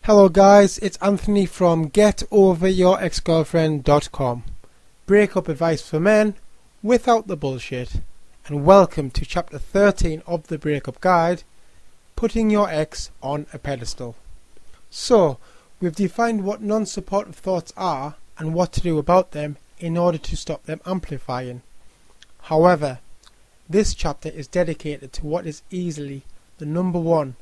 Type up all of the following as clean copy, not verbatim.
Hello guys, it's Anthony from getoveryourexgirlfriend.com. Breakup advice for men without the bullshit. And welcome to chapter 13 of the breakup guide, putting your ex on a pedestal. So, we've defined what non-supportive thoughts are and what to do about them in order to stop them amplifying. However, this chapter is dedicated to what is easily the number one,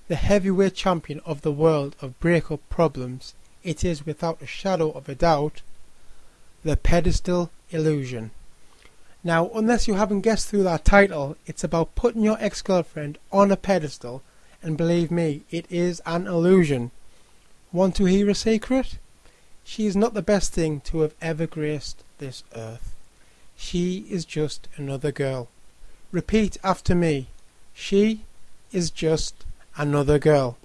the heavyweight champion of the world of breakup problems. It is without a shadow of a doubt the pedestal illusion. Now, unless you haven't guessed through that title, it's about putting your ex-girlfriend on a pedestal, and believe me, it is an illusion. Want to hear a secret? She is not the best thing to have ever graced this earth. She is just another girl. Repeat after me. She is just another girl.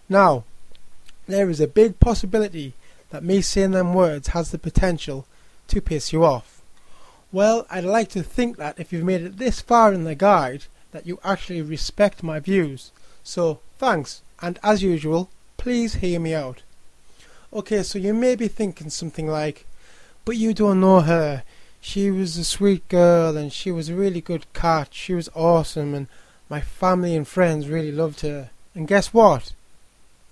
Now, there is a big possibility that me saying them words has the potential to piss you off. Well, I'd like to think that if you've made it this far in the guide, that you actually respect my views. So, thanks, and as usual, please hear me out. Okay, so you may be thinking something like, but you don't know her. She was a sweet girl and she was a really good cat. She was awesome and my family and friends really loved her. And guess what?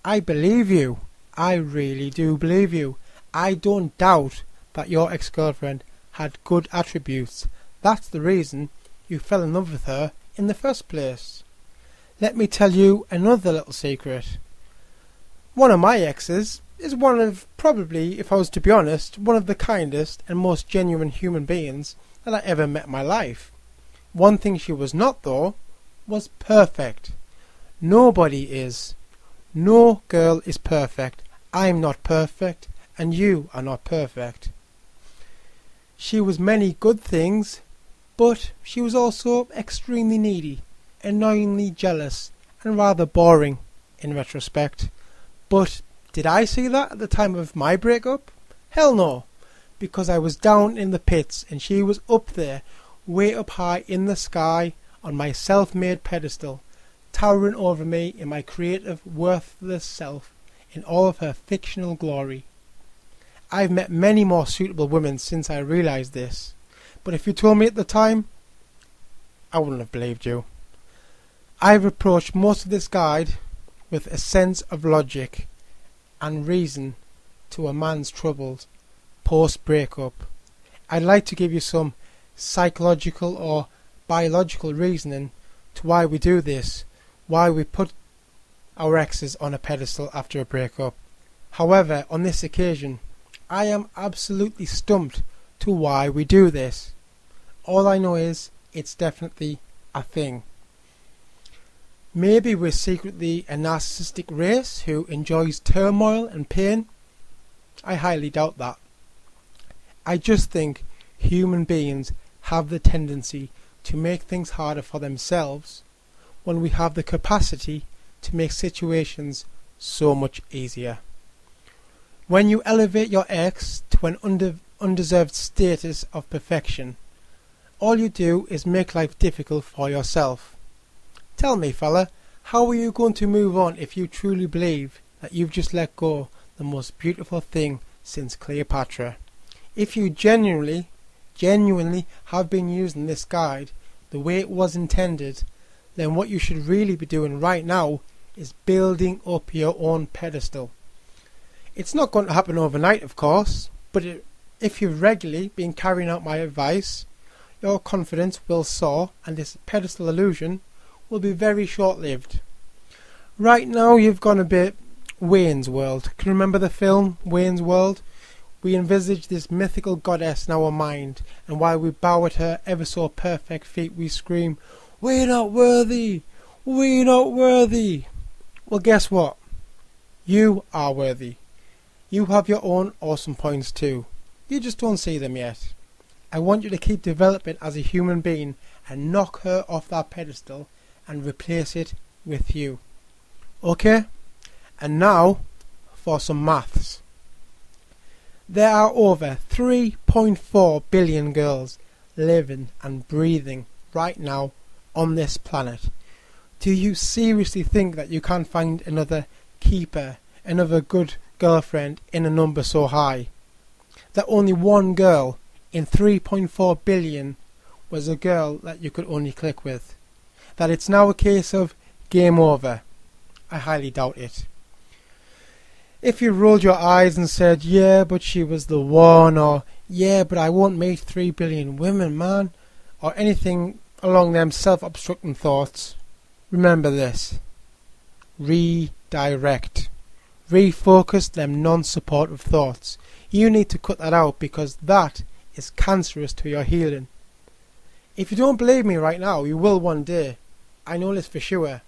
I believe you. I really do believe you. I don't doubt that your ex-girlfriend had good attributes. That's the reason you fell in love with her in the first place. Let me tell you another little secret. One of my exes is one of, probably, if I was to be honest, one of the kindest and most genuine human beings that I ever met in my life. One thing she was not, though, was perfect. Nobody is. No girl is perfect. I'm not perfect, and you are not perfect. She was many good things, but she was also extremely needy, annoyingly jealous, and rather boring in retrospect. But did I see that at the time of my breakup? Hell no, because I was down in the pits and she was up there, way up high in the sky on my self-made pedestal, towering over me in my creative, worthless self in all of her fictional glory. I've met many more suitable women since I realised this, but if you told me at the time, I wouldn't have believed you. I've approached most of this guide with a sense of logic and reason to a man's troubles post-breakup. I'd like to give you some psychological or biological reasoning to why we do this, why we put our exes on a pedestal after a breakup. However, on this occasion, I am absolutely stumped to why we do this. All I know is it's definitely a thing. Maybe we're secretly a narcissistic race who enjoys turmoil and pain. I highly doubt that. I just think human beings have the tendency to make things harder for themselves when we have the capacity to make situations so much easier. When you elevate your ex to an undeserved status of perfection, all you do is make life difficult for yourself. Tell me, fella, how are you going to move on if you truly believe that you've just let go the most beautiful thing since Cleopatra? If you genuinely have been using this guide the way it was intended, then what you should really be doing right now is building up your own pedestal. It's not going to happen overnight, of course, but if you've regularly been carrying out my advice, your confidence will soar and this pedestal illusion will be very short-lived. Right now you've gone a bit Wayne's World. Can you remember the film Wayne's World? We envisage this mythical goddess in our mind, and while we bow at her ever so perfect feet we scream, "We're not worthy! We're not worthy!" Well, guess what? You are worthy. You have your own awesome points too. You just don't see them yet. I want you to keep developing as a human being and knock her off that pedestal and replace it with you. Okay? And now for some maths. There are over 3.4 billion girls living and breathing right now on this planet. Do you seriously think that you can't find another keeper, another good girlfriend in a number so high that only one girl in 3.4 billion was a girl that you could only click with, that it's now a case of game over? I highly doubt it. If you rolled your eyes and said, yeah, but she was the one, or yeah, but I won't meet 3 billion women, man, or anything along them self-obstructing thoughts, remember this: redirect. Refocus them non-supportive thoughts. You need to cut that out, because that is cancerous to your healing. If you don't believe me right now, you will one day. I know this for sure.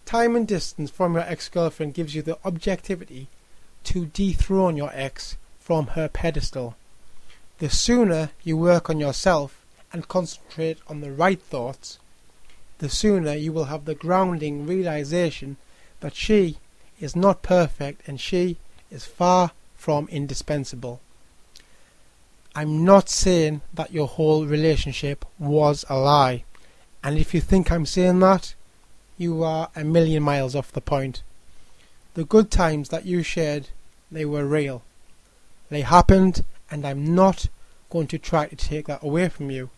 Time and distance from your ex-girlfriend gives you the objectivity to dethrone your ex from her pedestal. The sooner you work on yourself and concentrate on the right thoughts, the sooner you will have the grounding realization that she is not perfect and she is far from indispensable. I'm not saying that your whole relationship was a lie, and if you think I'm saying that, you are a million miles off the point. The good times that you shared, they were real. They happened, and I'm not going to try to take that away from you.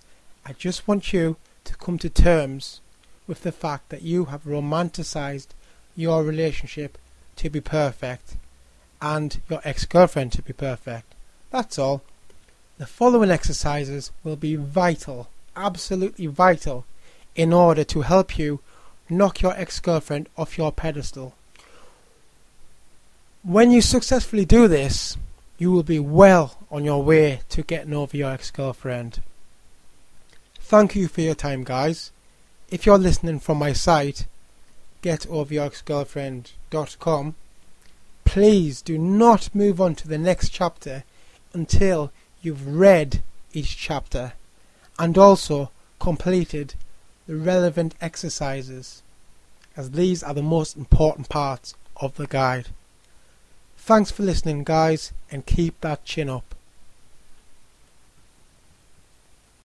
I just want you to come to terms with the fact that you have romanticized your relationship to be perfect and your ex-girlfriend to be perfect. That's all. The following exercises will be vital, absolutely vital, in order to help you knock your ex-girlfriend off your pedestal. When you successfully do this, you will be well on your way to getting over your ex-girlfriend. Thank you for your time, guys. If you're listening from my site, getoveryourexgirlfriend.com, please do not move on to the next chapter until you've read each chapter and also completed the relevant exercises, as these are the most important parts of the guide. Thanks for listening, guys, and keep that chin up.